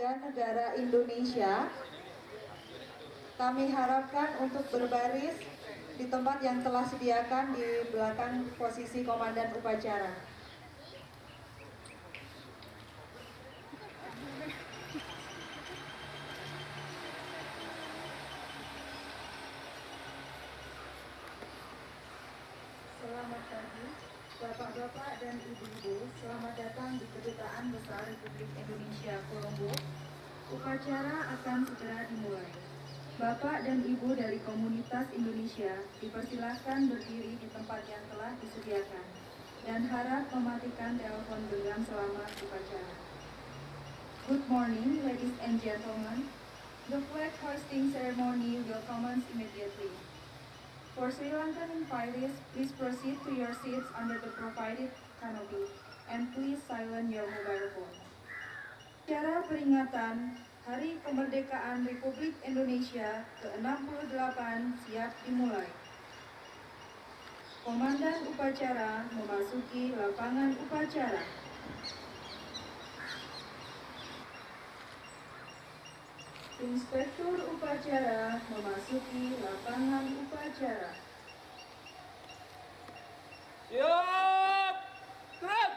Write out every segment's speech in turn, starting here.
Warga negara Indonesia, kami harapkan untuk berbaris di tempat yang telah sediakan di belakang posisi komandan upacara. Selamat pagi, Bapak-bapak dan Ibu-ibu, selamat datang di Kedutaan Besar Republik Indonesia Kolombo. Upacara akan segera dimulai. Bapak dan Ibu dari komunitas Indonesia dipersilahkan berdiri di tempat yang telah disediakan dan harap mematikan telepon genggam selama upacara. Good morning, ladies and gentlemen. The flag hoisting ceremony will commence immediately. For Sri Lankan invitees, please proceed to your seats under the provided canopy and please silence your mobile phone. Acara peringatan Hari Kemerdekaan Republik Indonesia ke-68 siap dimulai. Komandan upacara memasuki lapangan upacara. Inspektur upacara memasuki lapangan upacara. Siap! Gerak!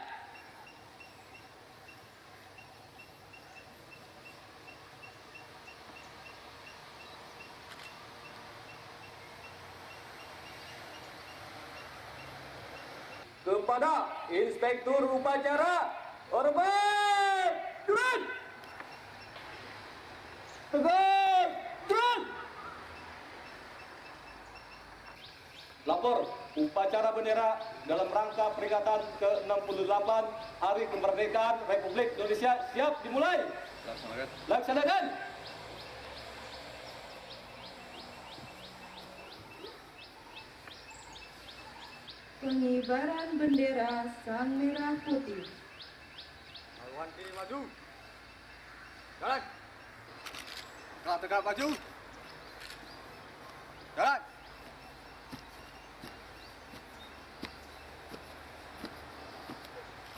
Kepada Inspektur Upacara, hormat! Gerak! Tegak! Gerak! Lapor, upacara bendera dalam rangka peringatan ke-68 Hari Kemerdekaan Republik Indonesia siap dimulai. Laksanakan. Pengibaran bendera Sang Merah Putih. Lawan kiri maju. Jalan. Tegak maju. Jalan.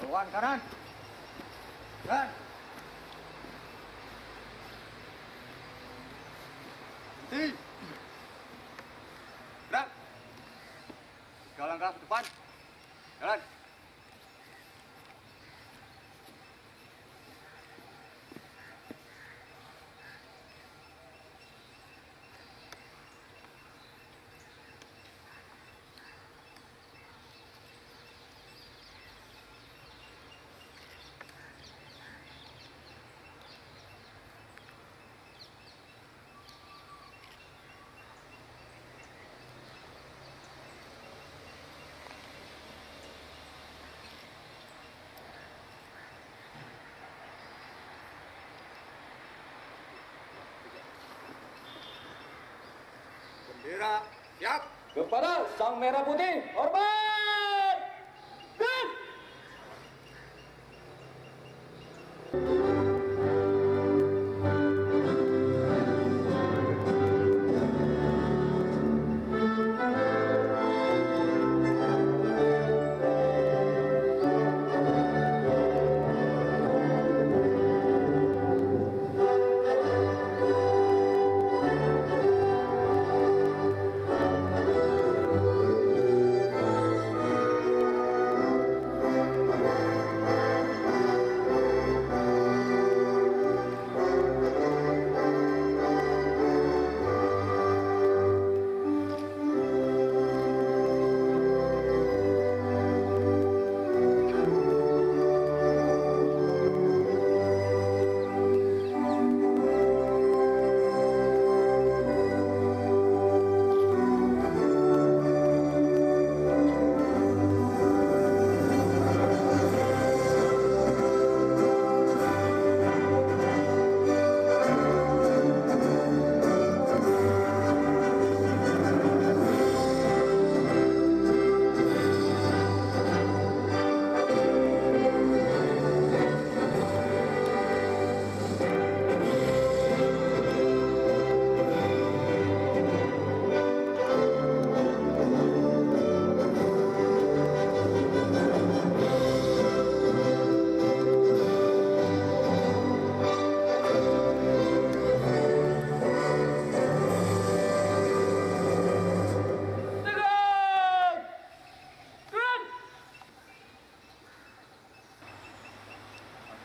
Lawan kanan. Jalan. Berhenti. Gerak. 3 langkah ke depan. Jalan. Bendera siap. Kepada Sang Merah Putih, hormat! Gerak!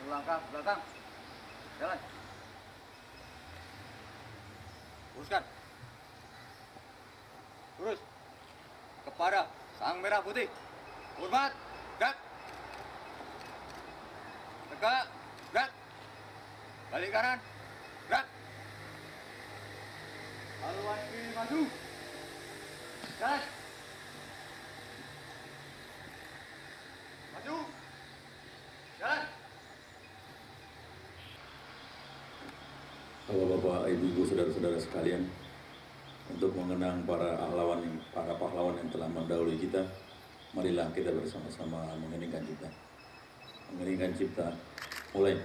langkah ke belakang. Jalan. Luruskan. Lurus. Kepada sang merah putih. Hormat. Gerak. Tegak. Gerak. Balik kanan. Gerak. Haluan kiri maju. Jalan. Maju. Jalan. Bapak-bapak, ibu-ibu, saudara-saudara sekalian, untuk mengenang para pahlawan yang telah mendahului kita, marilah kita bersama-sama mengeningkan cipta. Mengeningkan cipta, mulai.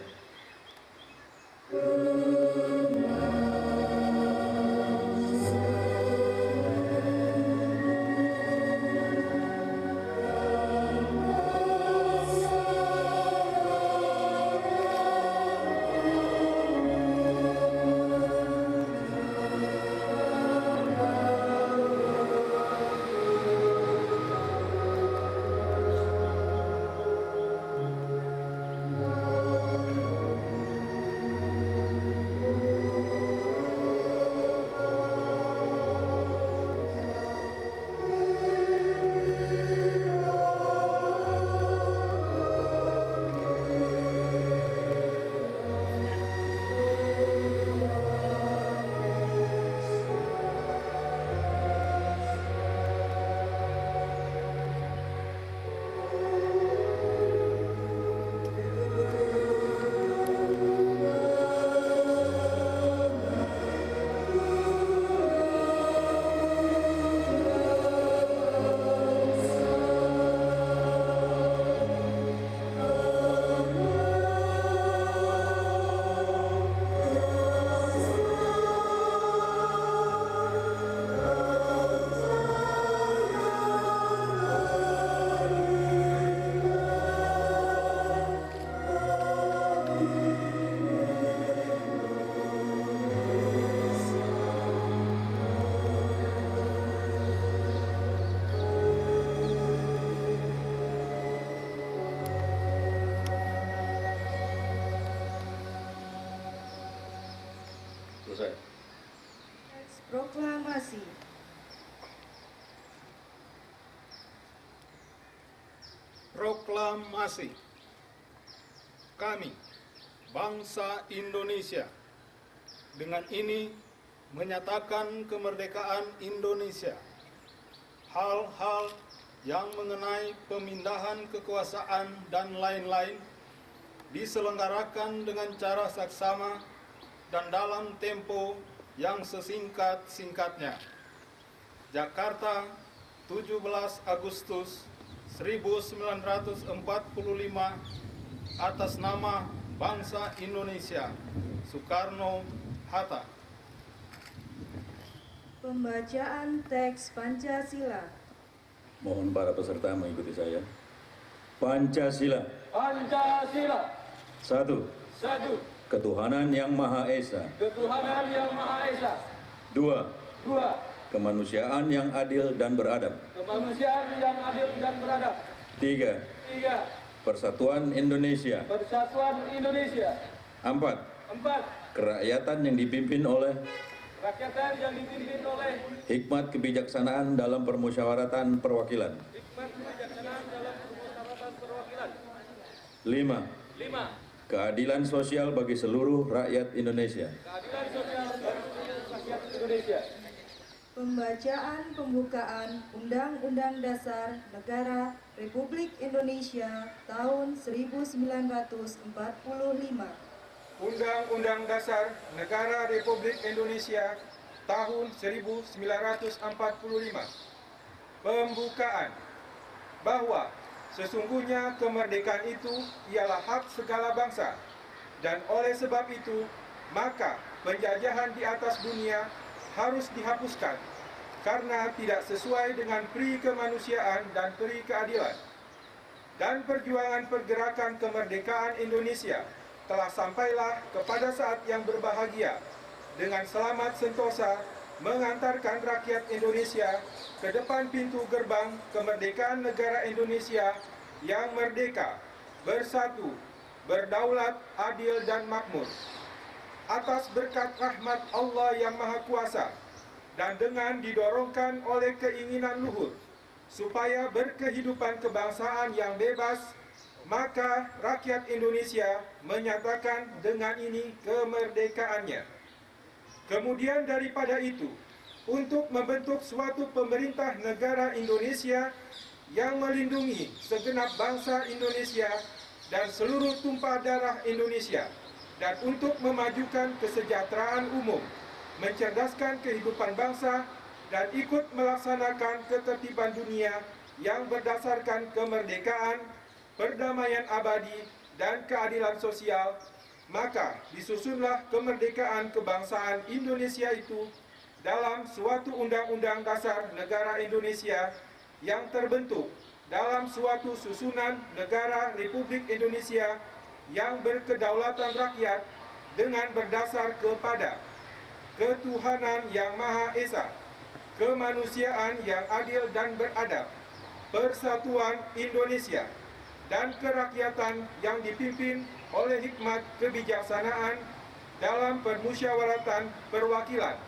Selesai. Teks proklamasi. Proklamasi. Kami, bangsa Indonesia, dengan ini menyatakan kemerdekaan Indonesia. Hal-hal yang mengenai pemindahan kekuasaan dan lain-lain diselenggarakan dengan cara saksama dan dalam tempo yang sesingkat-singkatnya. Jakarta, 17 Agustus 1945, atas nama bangsa Indonesia, Soekarno-Hatta. Pembacaan teks Pancasila. Mohon para peserta mengikuti saya. Pancasila. Pancasila. 1. Satu. Ketuhanan yang Maha Esa. Ketuhanan yang Maha Esa. 2. Dua. Kemanusiaan yang adil dan beradab. Kemanusiaan yang adil dan beradab. 3. Tiga. Persatuan Indonesia. Persatuan Indonesia. 4. Empat. Kerakyatan yang dipimpin oleh Rakyatan yang dipimpin oleh hikmat kebijaksanaan dalam permusyawaratan perwakilan. hikmat kebijaksanaan dalam permusyawaratan perwakilan. 5. Lima. Keadilan sosial bagi seluruh rakyat Indonesia. Keadilan sosial bagi seluruh rakyat Indonesia. Pembacaan pembukaan Undang-Undang Dasar Negara Republik Indonesia tahun 1945. Undang-Undang Dasar Negara Republik Indonesia tahun 1945. Pembukaan. Bahwa sesungguhnya kemerdekaan itu ialah hak segala bangsa, dan oleh sebab itu maka penjajahan di atas dunia harus dihapuskan karena tidak sesuai dengan pri kemanusiaan dan pri keadilan. Dan perjuangan pergerakan kemerdekaan Indonesia telah sampailah kepada saat yang berbahagia dengan selamat sentosa mengantarkan rakyat Indonesia ke depan pintu gerbang kemerdekaan negara Indonesia yang merdeka, bersatu, berdaulat, adil, dan makmur. Atas berkat rahmat Allah yang Maha Kuasa dan dengan didorongkan oleh keinginan luhur supaya berkehidupan kebangsaan yang bebas, maka rakyat Indonesia menyatakan dengan ini kemerdekaannya. Kemudian daripada itu, untuk membentuk suatu pemerintah negara Indonesia yang melindungi segenap bangsa Indonesia dan seluruh tumpah darah Indonesia, dan untuk memajukan kesejahteraan umum, mencerdaskan kehidupan bangsa, dan ikut melaksanakan ketertiban dunia yang berdasarkan kemerdekaan, perdamaian abadi, dan keadilan sosial, maka disusunlah kemerdekaan kebangsaan Indonesia itu dalam suatu Undang-Undang Dasar Negara Indonesia yang terbentuk dalam suatu susunan negara Republik Indonesia yang berkedaulatan rakyat dengan berdasar kepada ketuhanan yang Maha Esa, kemanusiaan yang adil dan beradab, persatuan Indonesia, dan kerakyatan yang dipimpin oleh hikmat kebijaksanaan dalam permusyawaratan perwakilan,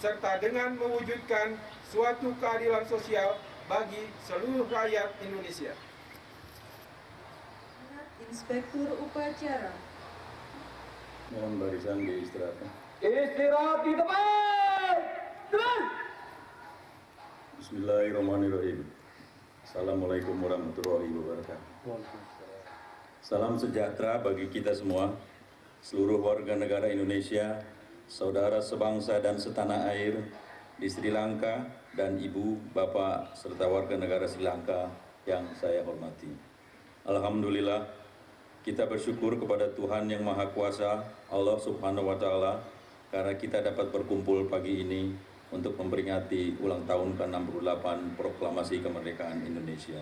serta dengan mewujudkan suatu keadilan sosial bagi seluruh rakyat Indonesia. Inspektur Upacara. Mohon barisan diistirahatkan. Istirahat di tempat. Terus. Bismillahirrahmanirrahim. Assalamualaikum warahmatullahi wabarakatuh. Salam sejahtera bagi kita semua, seluruh warga negara Indonesia, saudara sebangsa dan setanah air di Sri Lanka, dan ibu, bapak, serta warga negara Sri Lanka yang saya hormati. Alhamdulillah, kita bersyukur kepada Tuhan Yang Maha Kuasa, Allah Subhanahu wa Ta'ala, karena kita dapat berkumpul pagi ini untuk memperingati ulang tahun ke-68 Proklamasi Kemerdekaan Indonesia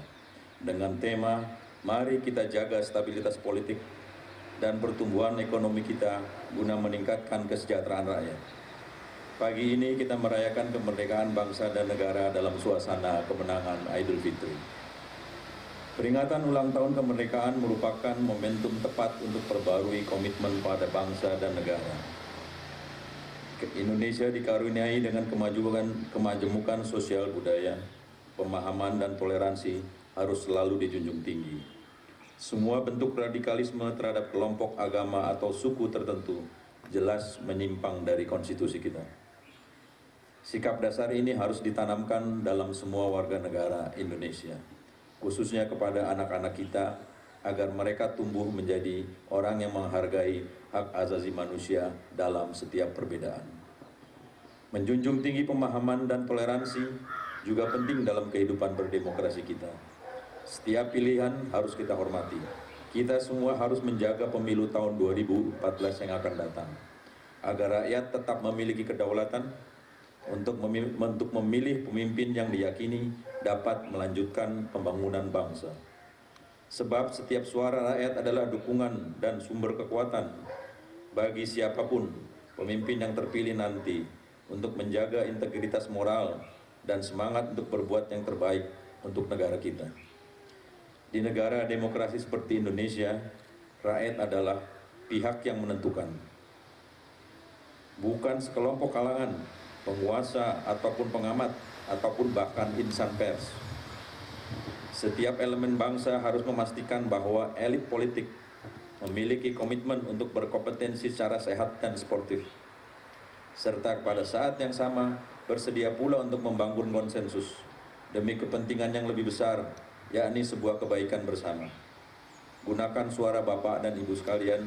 dengan tema "Mari kita jaga stabilitas politik dan pertumbuhan ekonomi kita guna meningkatkan kesejahteraan rakyat." Pagi ini kita merayakan kemerdekaan bangsa dan negara dalam suasana kemenangan Idul Fitri. Peringatan ulang tahun kemerdekaan merupakan momentum tepat untuk perbarui komitmen pada bangsa dan negara. Indonesia dikaruniai dengan kemajemukan sosial budaya, pemahaman dan toleransi harus selalu dijunjung tinggi. Semua bentuk radikalisme terhadap kelompok agama atau suku tertentu jelas menyimpang dari konstitusi kita. Sikap dasar ini harus ditanamkan dalam semua warga negara Indonesia, khususnya kepada anak-anak kita, agar mereka tumbuh menjadi orang yang menghargai hak asasi manusia dalam setiap perbedaan. Menjunjung tinggi pemahaman dan toleransi juga penting dalam kehidupan berdemokrasi kita. Setiap pilihan harus kita hormati. Kita semua harus menjaga pemilu tahun 2014 yang akan datang, agar rakyat tetap memiliki kedaulatan untuk memilih pemimpin yang diyakini dapat melanjutkan pembangunan bangsa. Sebab setiap suara rakyat adalah dukungan dan sumber kekuatan bagi siapapun pemimpin yang terpilih nanti untuk menjaga integritas moral dan semangat untuk berbuat yang terbaik untuk negara kita. Di negara demokrasi seperti Indonesia, rakyat adalah pihak yang menentukan, bukan sekelompok kalangan, penguasa ataupun pengamat, ataupun bahkan insan pers. Setiap elemen bangsa harus memastikan bahwa elit politik memiliki komitmen untuk berkompetensi secara sehat dan sportif, serta pada saat yang sama bersedia pula untuk membangun konsensus demi kepentingan yang lebih besar, yakni sebuah kebaikan bersama. Gunakan suara Bapak dan Ibu sekalian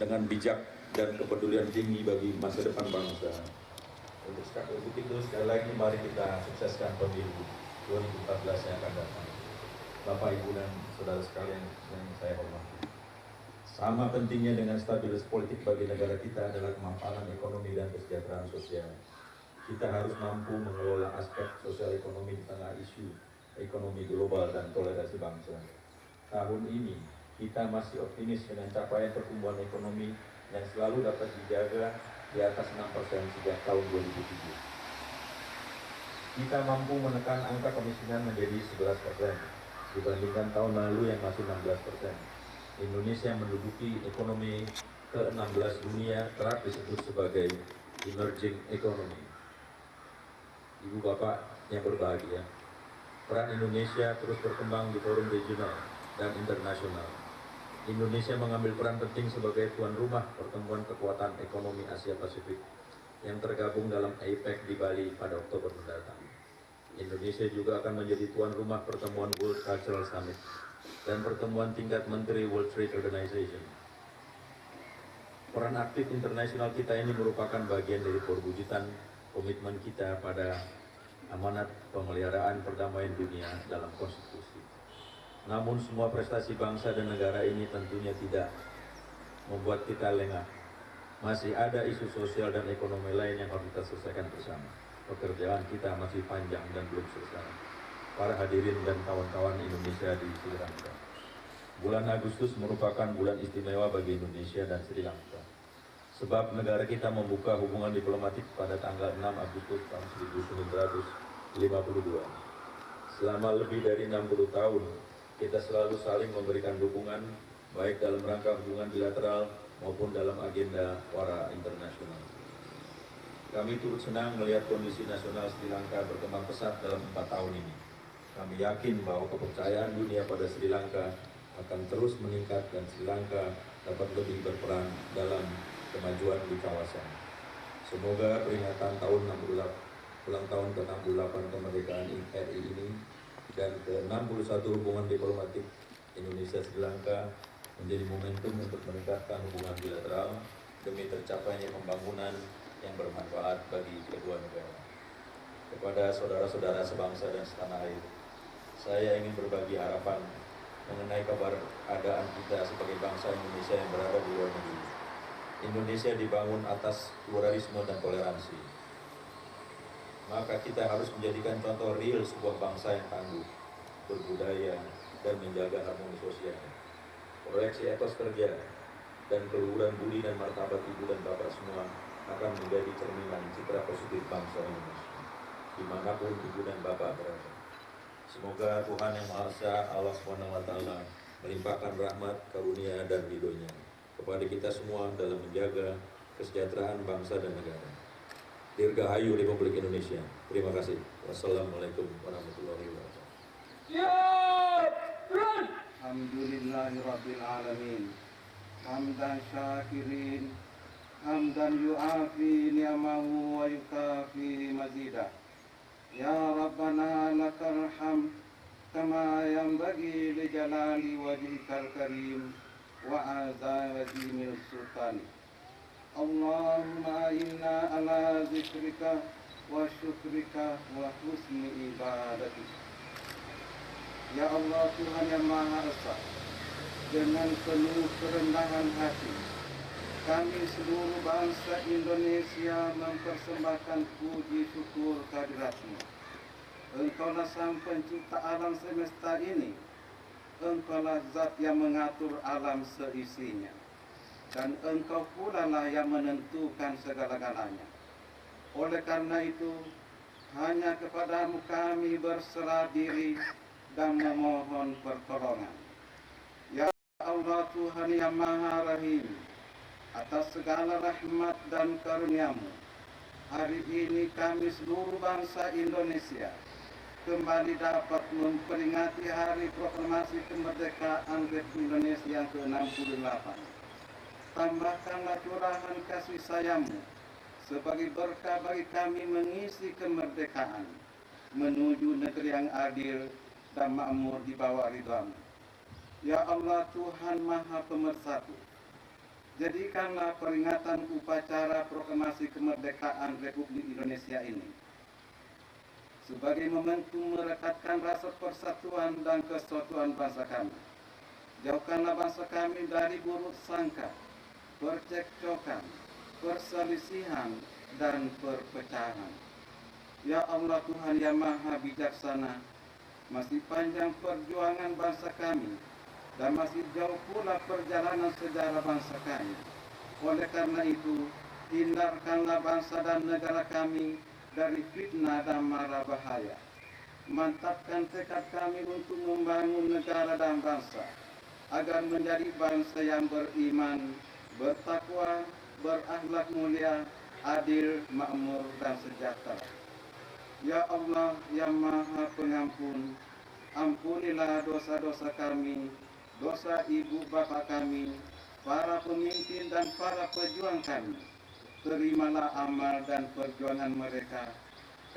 dengan bijak dan kepedulian tinggi bagi masa depan bangsa. Untuk itu sekali lagi mari kita sukseskan pemilu 2014 yang akan datang. Bapak, Ibu, dan saudara sekalian yang saya hormati, sama pentingnya dengan stabilitas politik bagi negara kita adalah kemampanan ekonomi dan kesejahteraan sosial. Kita harus mampu mengelola aspek sosial ekonomi di tengah isu ekonomi global dan toleransi bangsa. Tahun ini kita masih optimis dengan capaian pertumbuhan ekonomi yang selalu dapat dijaga di atas 6% sejak tahun 2007. Kita mampu menekan angka kemiskinan menjadi 11% dibandingkan tahun lalu yang masih 16%. Indonesia menduduki ekonomi ke-16 dunia, kerap disebut sebagai emerging economy. Ibu bapak yang berbahagia, peran Indonesia terus berkembang di forum regional dan internasional. Indonesia mengambil peran penting sebagai tuan rumah pertemuan kekuatan ekonomi Asia Pasifik yang tergabung dalam APEC di Bali pada Oktober mendatang. Indonesia juga akan menjadi tuan rumah pertemuan World Cultural Summit dan pertemuan tingkat Menteri World Trade Organization. Peran aktif internasional kita ini merupakan bagian dari perwujudan komitmen kita pada amanat pemeliharaan perdamaian dunia dalam konstitusi. Namun semua prestasi bangsa dan negara ini tentunya tidak membuat kita lengah. Masih ada isu sosial dan ekonomi lain yang harus kita selesaikan bersama. Pekerjaan kita masih panjang dan belum selesai. Para hadirin dan kawan-kawan Indonesia di Sri Lanka. Bulan Agustus merupakan bulan istimewa bagi Indonesia dan Sri Lanka. Sebab negara kita membuka hubungan diplomatik pada tanggal 6 Agustus tahun 1952. Selama lebih dari 60 tahun, kita selalu saling memberikan dukungan, baik dalam rangka hubungan bilateral maupun dalam agenda wara internasional. Kami turut senang melihat kondisi nasional Sri Lanka berkembang pesat dalam 4 tahun ini. Kami yakin bahwa kepercayaan dunia pada Sri Lanka akan terus meningkat dan Sri Lanka dapat lebih berperan dalam kemajuan di kawasan. Semoga peringatan tahun 68, ulang tahun ke-68 kemerdekaan RI ini dan ke-61 hubungan diplomatik Indonesia-Sri Lanka menjadi momentum untuk meningkatkan hubungan bilateral demi tercapainya pembangunan yang bermanfaat bagi kedua negara. Kepada saudara-saudara sebangsa dan setanah air, saya ingin berbagi harapan mengenai kabar keadaan kita sebagai bangsa Indonesia yang berada di luar negeri. Indonesia dibangun atas pluralisme dan toleransi. Maka kita harus menjadikan contoh real sebuah bangsa yang tangguh, berbudaya, dan menjaga harmoni sosial. Proyeksi etos kerja dan keluhuran budi dan martabat ibu dan bapak semua akan menjadi cerminan citra positif bangsa Indonesia, dimanapun ibu dan bapak berada. Semoga Tuhan Yang Maha Esa, Allah SWT, melimpahkan rahmat, karunia, dan ridho-Nya kepada kita semua dalam menjaga kesejahteraan bangsa dan negara. Dirgahayu Republik Indonesia. Terima kasih. Wassalamualaikum warahmatullahi wabarakatuh. Siap! Turun! Alhamdulillahirabbil alamin. Hamdan syakirin, hamdan yu'afi ni'amahu wa yukafi mazidah. Ya Rabbana lakal hamd kama yanbaghi li jalali wajhikal karim wa azimil sultani. Allahumma inna ala zikrika wa syukrika wa husni ibadatika. Ya Allah, Tuhan Yang Maha Esa, dengan penuh kerendahan hati, kami seluruh bangsa Indonesia mempersembahkan puji syukur kehadirat-Mu. Engkaulah Sang Pencipta alam semesta ini. Engkaulah Zat yang mengatur alam seisinya. Dan Engkau pula lah yang menentukan segala-galanya. Oleh karena itu, hanya kepadamu kami berserah diri dan memohon pertolongan. Ya Allah, Tuhan Yang Maha Rahim, atas segala rahmat dan karunia-Mu, hari ini kami seluruh bangsa Indonesia kembali dapat memperingati Hari Proklamasi Kemerdekaan Republik Indonesia yang ke-68. Tambahkanlah curahan kasih sayang-Mu sebagai berkah bagi kami mengisi kemerdekaan menuju negeri yang adil dan makmur di bawah ridha-Mu. Ya Allah, Tuhan Maha Pemersatu, jadikanlah peringatan upacara proklamasi kemerdekaan Republik Indonesia ini sebagai momentum merekatkan rasa persatuan dan kesatuan bangsa kami. Jauhkanlah bangsa kami dari buruk sangka, percekcokan, perselisihan, dan perpecahan. Ya Allah, Tuhan Yang Maha Bijaksana, masih panjang perjuangan bangsa kami dan masih jauh pula perjalanan sejarah bangsa kami. Oleh karena itu, hindarkanlah bangsa dan negara kami dari fitnah dan mara bahaya. Mantapkan tekad kami untuk membangun negara dan bangsa agar menjadi bangsa yang beriman, bertakwa, berakhlak mulia, adil, makmur, dan sejahtera. Ya Allah yang Maha Pengampun, ampunilah dosa-dosa kami, dosa ibu bapa kami, para pemimpin dan para pejuang kami. Terimalah amal dan perjuangan mereka,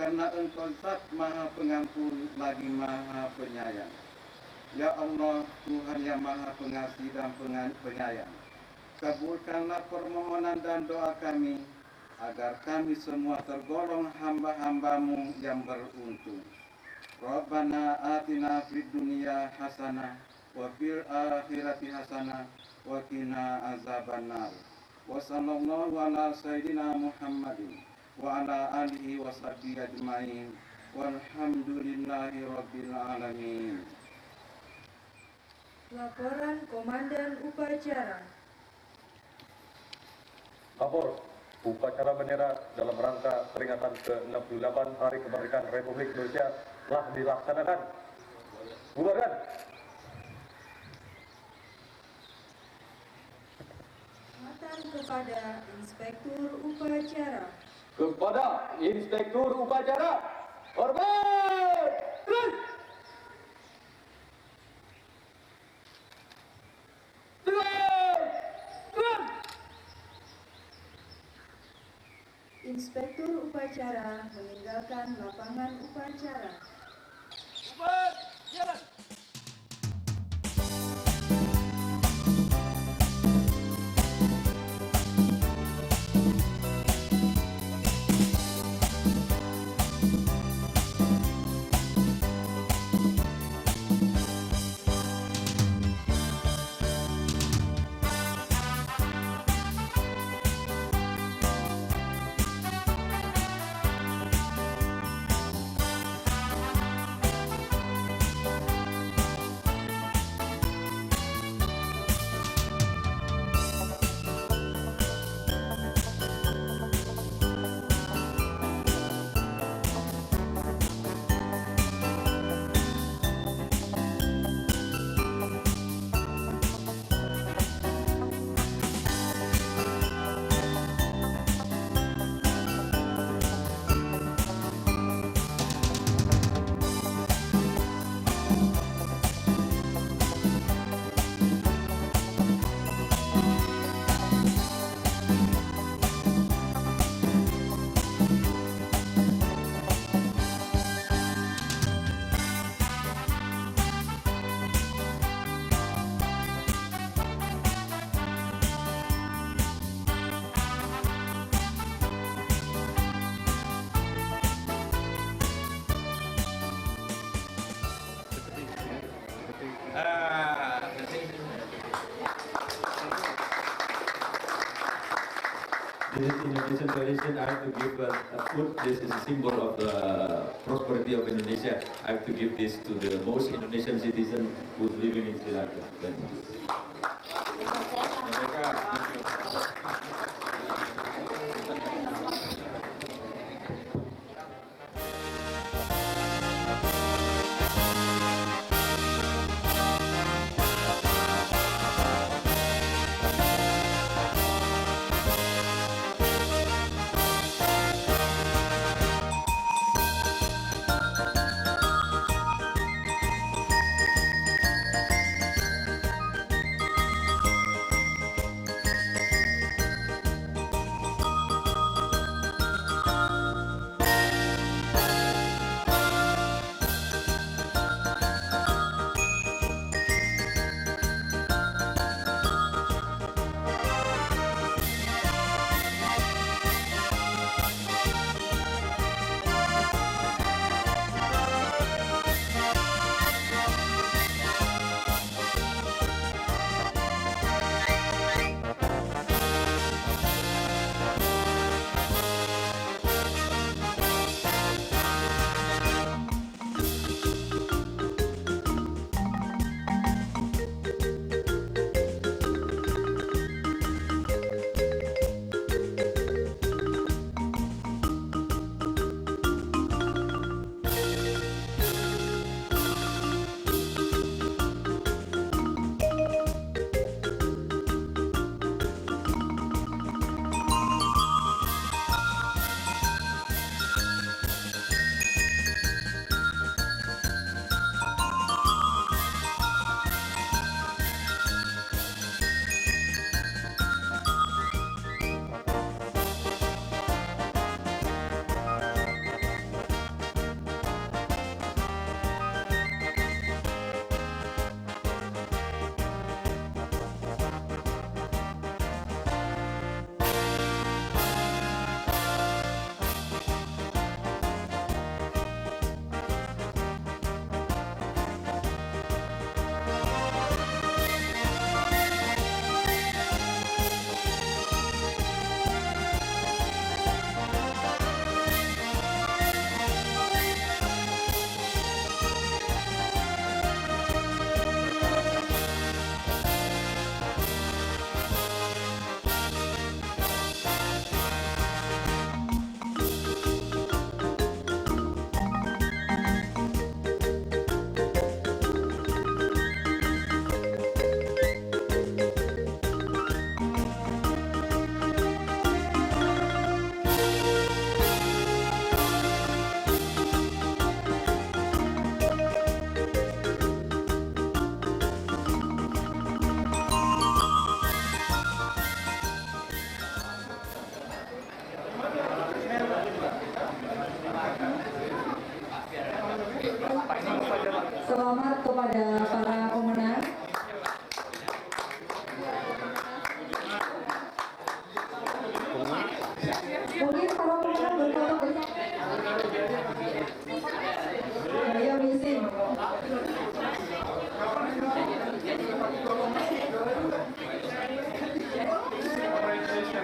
karena Engkau Zat Maha Pengampun lagi Maha Penyayang. Ya Allah, Tuhan yang Maha Pengasih dan Penyayang, kabulkanlah permohonan dan doa kami, agar kami semua tergolong hamba-hambamu yang beruntung. Rabbana atina fid dunya hasanah wa fil akhirati hasanah wa qina azabannar. Wa sallallahu ala sayyidina Muhammadin wa ala alihi wa sahbihi ajmain. Walhamdulillahi rabbil alamin. Laporan Komandan Upacara. Lapor, upacara bendera dalam rangka peringatan ke-68 Hari Kemerdekaan Republik Indonesia telah dilaksanakan. Bubarkan. Perkhidmatan kepada Inspektur Upacara. Kepada Inspektur Upacara, hormat! Terus! Inspektur Upacara meninggalkan lapangan upacara. This is Indonesian tradition. I have to give a food. This is a symbol of the prosperity of Indonesia. I have to give this to the most Indonesian citizen who's living in Sri Lanka. Thank you.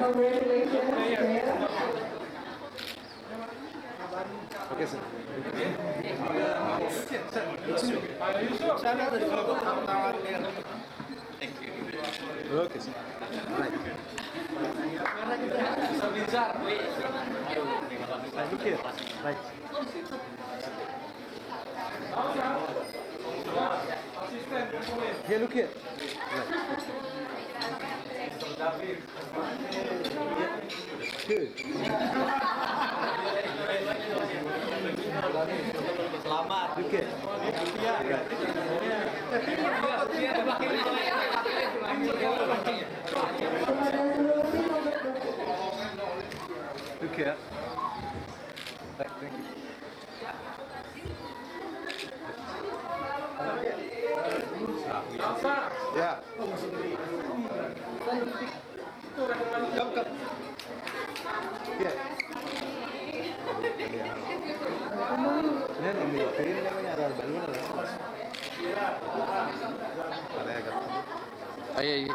Congratulations. Oke, sir. Oke, sir. Look here. Right. Yeah, look here. Good. Selamat. Look here. Look here. Thank you. Yeah. Come. Yeah. Ayo.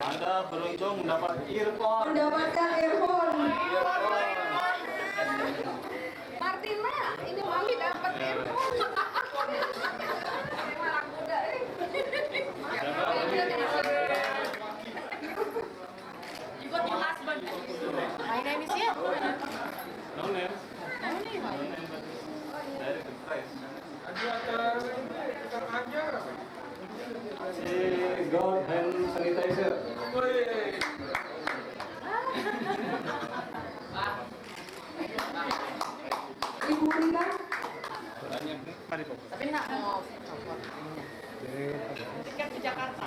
Anda beruntung mendapat earphone. Mendapatkan earphone. Martina, ini Mami dapat earphone. Anak muda. You got your husband. My name is here. No name. God hand sanitizer. Ibu Rina. Tapi nak mau tiket ke Jakarta.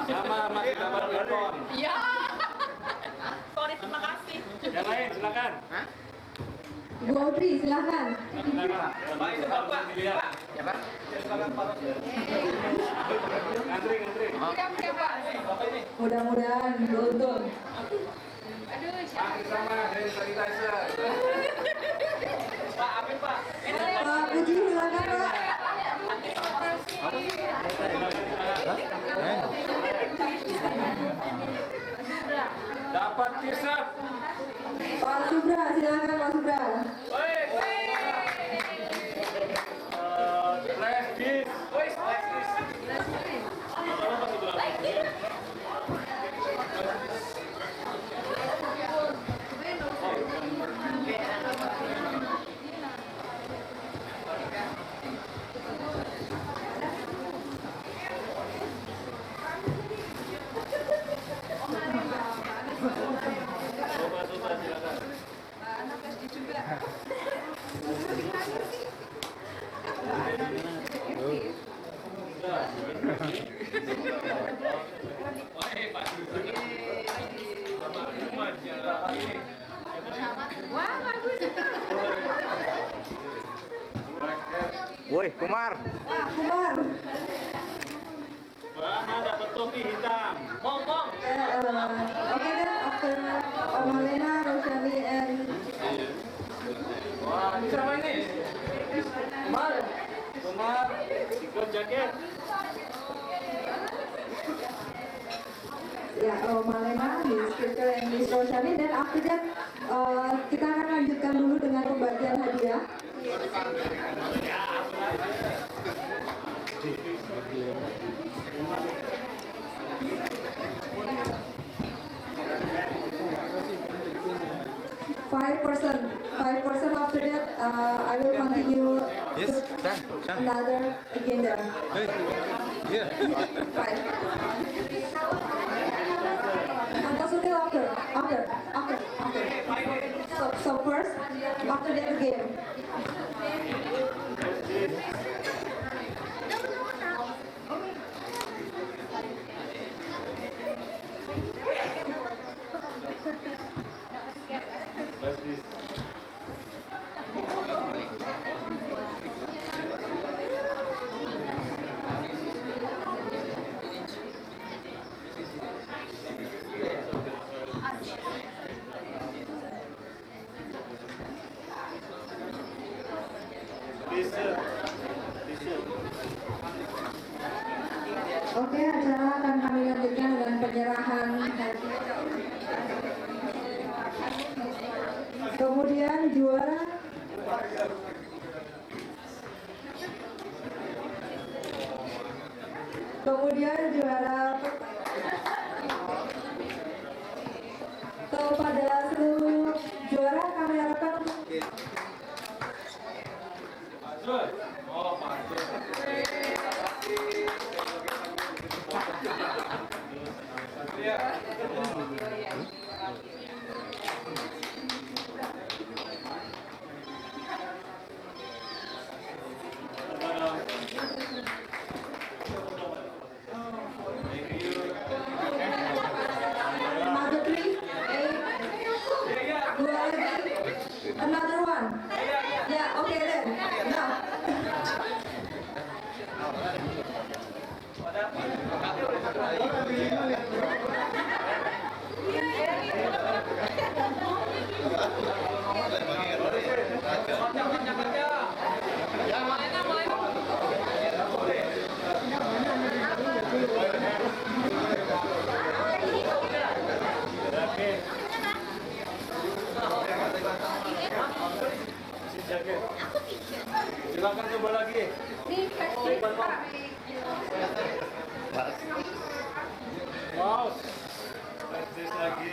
Sama masih dapat earphone. Iya. Sorry, terima kasih. Yang lain silakan. Bu Audrey, silakan. Baik, Bapak dilihat. Ya, Pak. Ngantri. Oke, Pak. Mudah-mudahan beruntung. Aduh, siapa? Sama hand sanitizer. Pak, amin, Pak. Pak Puji, silakan Pak. Dapat t-shirt. Pak Subra, silakan Pak Subra. Flash disk. Woi, Kumar. Kumar. Mana dapat topi hitam? Mong. Okay then, after Omalena, Roshani, and Wah, ini siapa ini? Kumar, ikut jaket. ya Omalena, Miss Kirkel, and Miss Roshani. Dan after that, kita akan lanjutkan dulu dengan pembagian hadiah. Five person after that, I will continue another agenda. Five. Angka sudah Waktu dia game. Oke, acara akan kami lanjutkan dengan penyerahan hadiah. Kemudian juara kepada seluruh juara kami harapkan another one. Yeah, okay then. Now. Silakan coba lagi. Wow. Praktis lagi.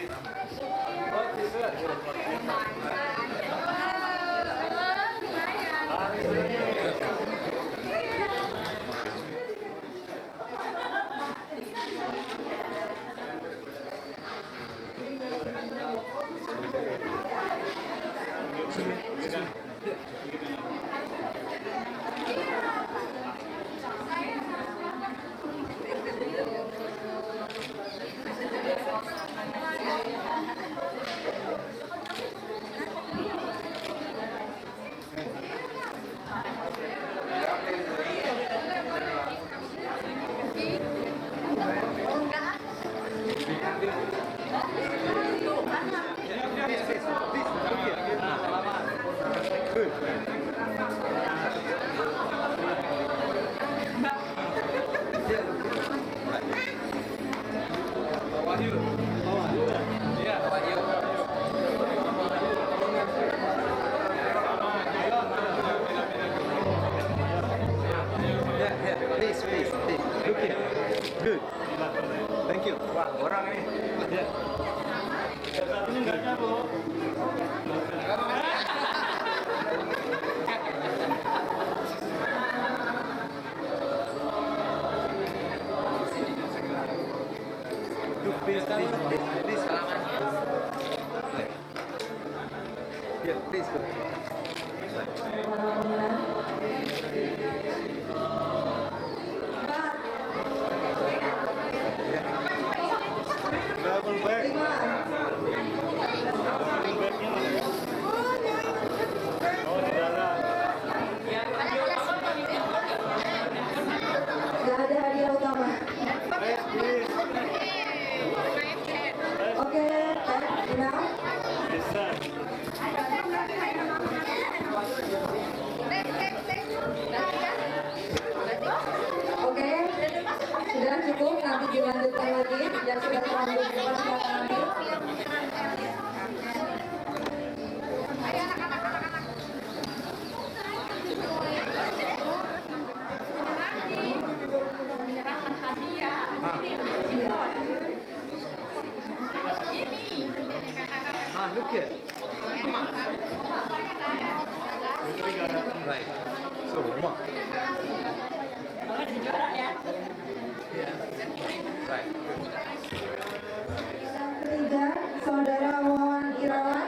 Ketiga, Saudara Wawan Irawan.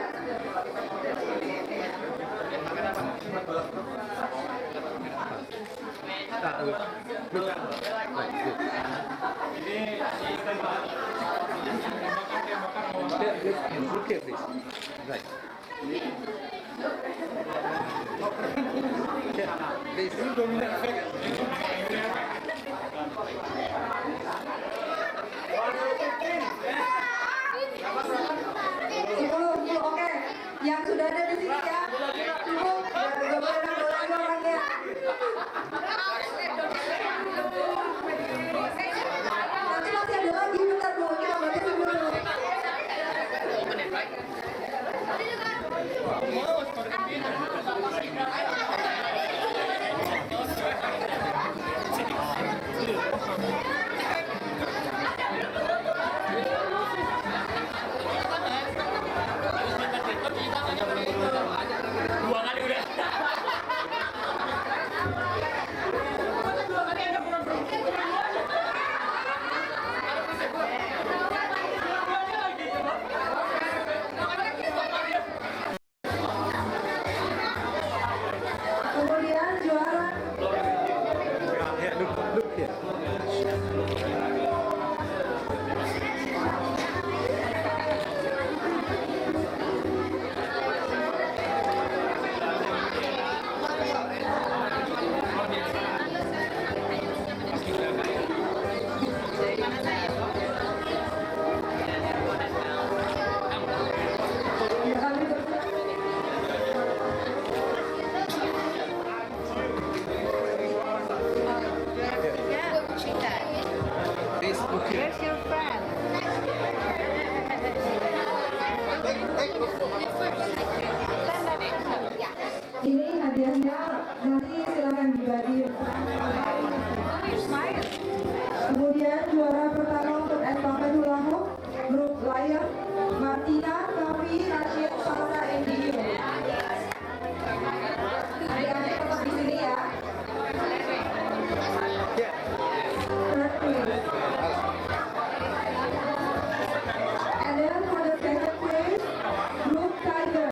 Look here, please. Right. Please. Dominant effect. Oke, yang sudah ada di sini ya. Cukup, nggak boleh nambah lagi orangnya. Nanti masih ada lagi, bentar dulu kita batasin dulu. Kemudian juara Where's your friend? ini hadiahnya, nanti silakan dibagi. Kemudian juara pertama untuk estafet hula hoop grup Lion Martina, Kavi, Rashid, Salsa, Endio. Adik-adik tetap di sini ya. Third place. And then for the second place, group Tiger.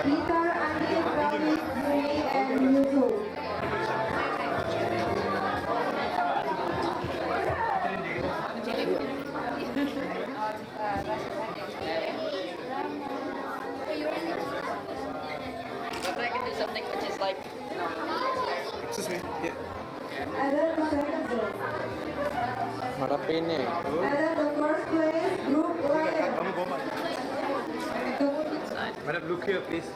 Peter, Andi, Ravi, Yumi, and Yusuf. But I can do something which is like, Excuse me. Yeah. And then the second place. Harapin nih. And then the first place, group Lion. Madam, look here, please.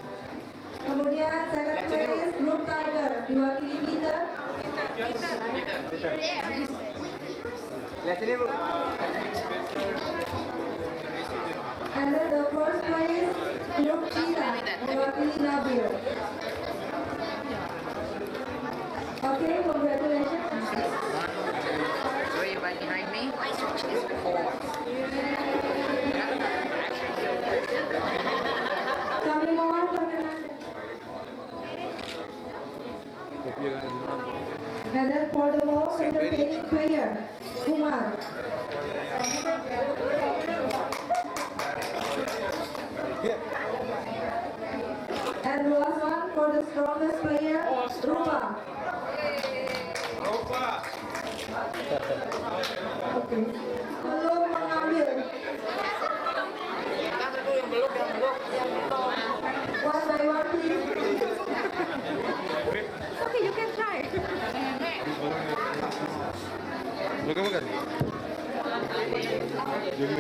Kemudian second place, group Tiger. Diwakili Peter. Lihat sini, Bu. And then the first place, group Cina. Diwakili Nabil. Okay, congratulations. so you right behind me? Is 4. Kami mohon perkenan. And then for the most entertaining player, Kumar. And the last one for the strongest player, Rupa. Okay. Belum mengambil. One by one, please. Okay, you can try. Bukan. Jadi